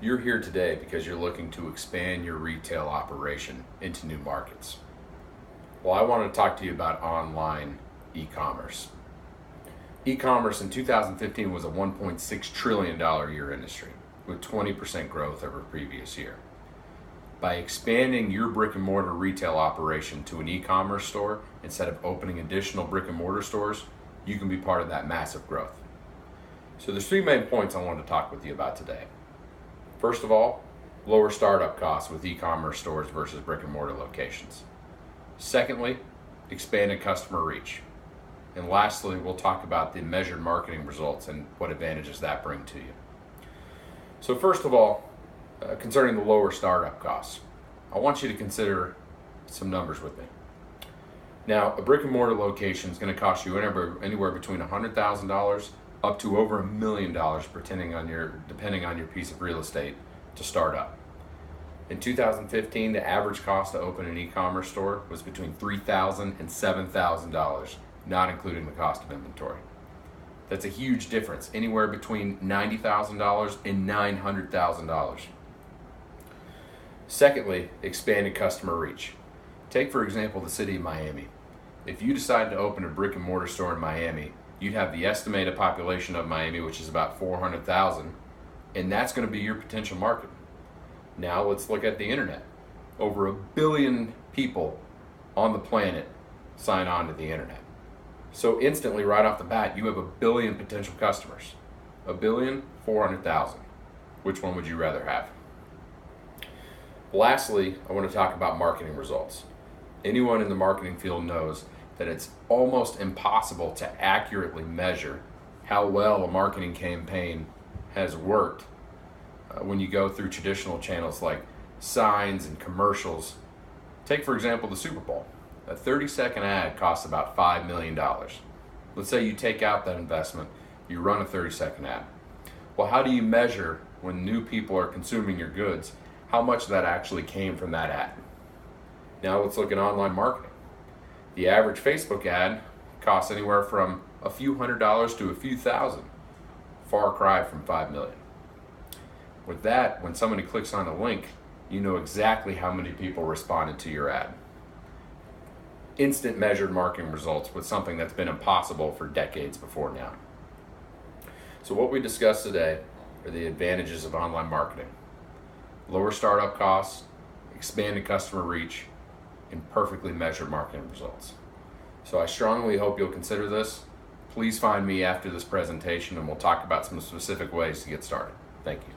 You're here today because you're looking to expand your retail operation into new markets. Well, I want to talk to you about online e-commerce. E-commerce in 2015 was a $1.6 trillion year industry with 20% growth over previous year. By expanding your brick and mortar retail operation to an e-commerce store instead of opening additional brick and mortar stores, you can be part of that massive growth. So there's three main points I want to talk with you about today. First of all, lower startup costs with e-commerce stores versus brick and mortar locations. Secondly, expanded customer reach. And lastly, we'll talk about the measured marketing results and what advantages that bring to you. So first of all, concerning the lower startup costs, I want you to consider some numbers with me. Now, a brick and mortar location is going to cost you anywhere between $100,000 up to over $1 million, depending on your piece of real estate to start up. In 2015, the average cost to open an e-commerce store was between $3,000 and $7,000, not including the cost of inventory. That's a huge difference, anywhere between $90,000 and $900,000. Secondly, expanded customer reach. Take, for example, the city of Miami. If you decide to open a brick and mortar store in Miami, you'd have the estimated population of Miami, which is about 400,000, and that's going to be your potential market. Now let's look at the internet. Over 1 billion people on the planet sign on to the internet. So instantly, right off the bat, you have 1 billion potential customers. 1,400,000. Which one would you rather have? Lastly, I want to talk about marketing results. Anyone in the marketing field knows that it's almost impossible to accurately measure how well a marketing campaign has worked when you go through traditional channels like signs and commercials. Take, for example, the Super Bowl. A 30-second ad costs about $5 million. Let's say you take out that investment, you run a 30-second ad. Well, how do you measure when new people are consuming your goods, how much that actually came from that ad? Now let's look at online marketing. The average Facebook ad costs anywhere from a few $100s to a few thousand. Far cry from 5 million. With that, when somebody clicks on a link, you know exactly how many people responded to your ad. Instant measured marketing results with something that's been impossible for decades before now. So what we discussed today are the advantages of online marketing. Lower startup costs, expanded customer reach, and perfectly measured marketing results. So I strongly hope you'll consider this. Please find me after this presentation and we'll talk about some specific ways to get started. Thank you.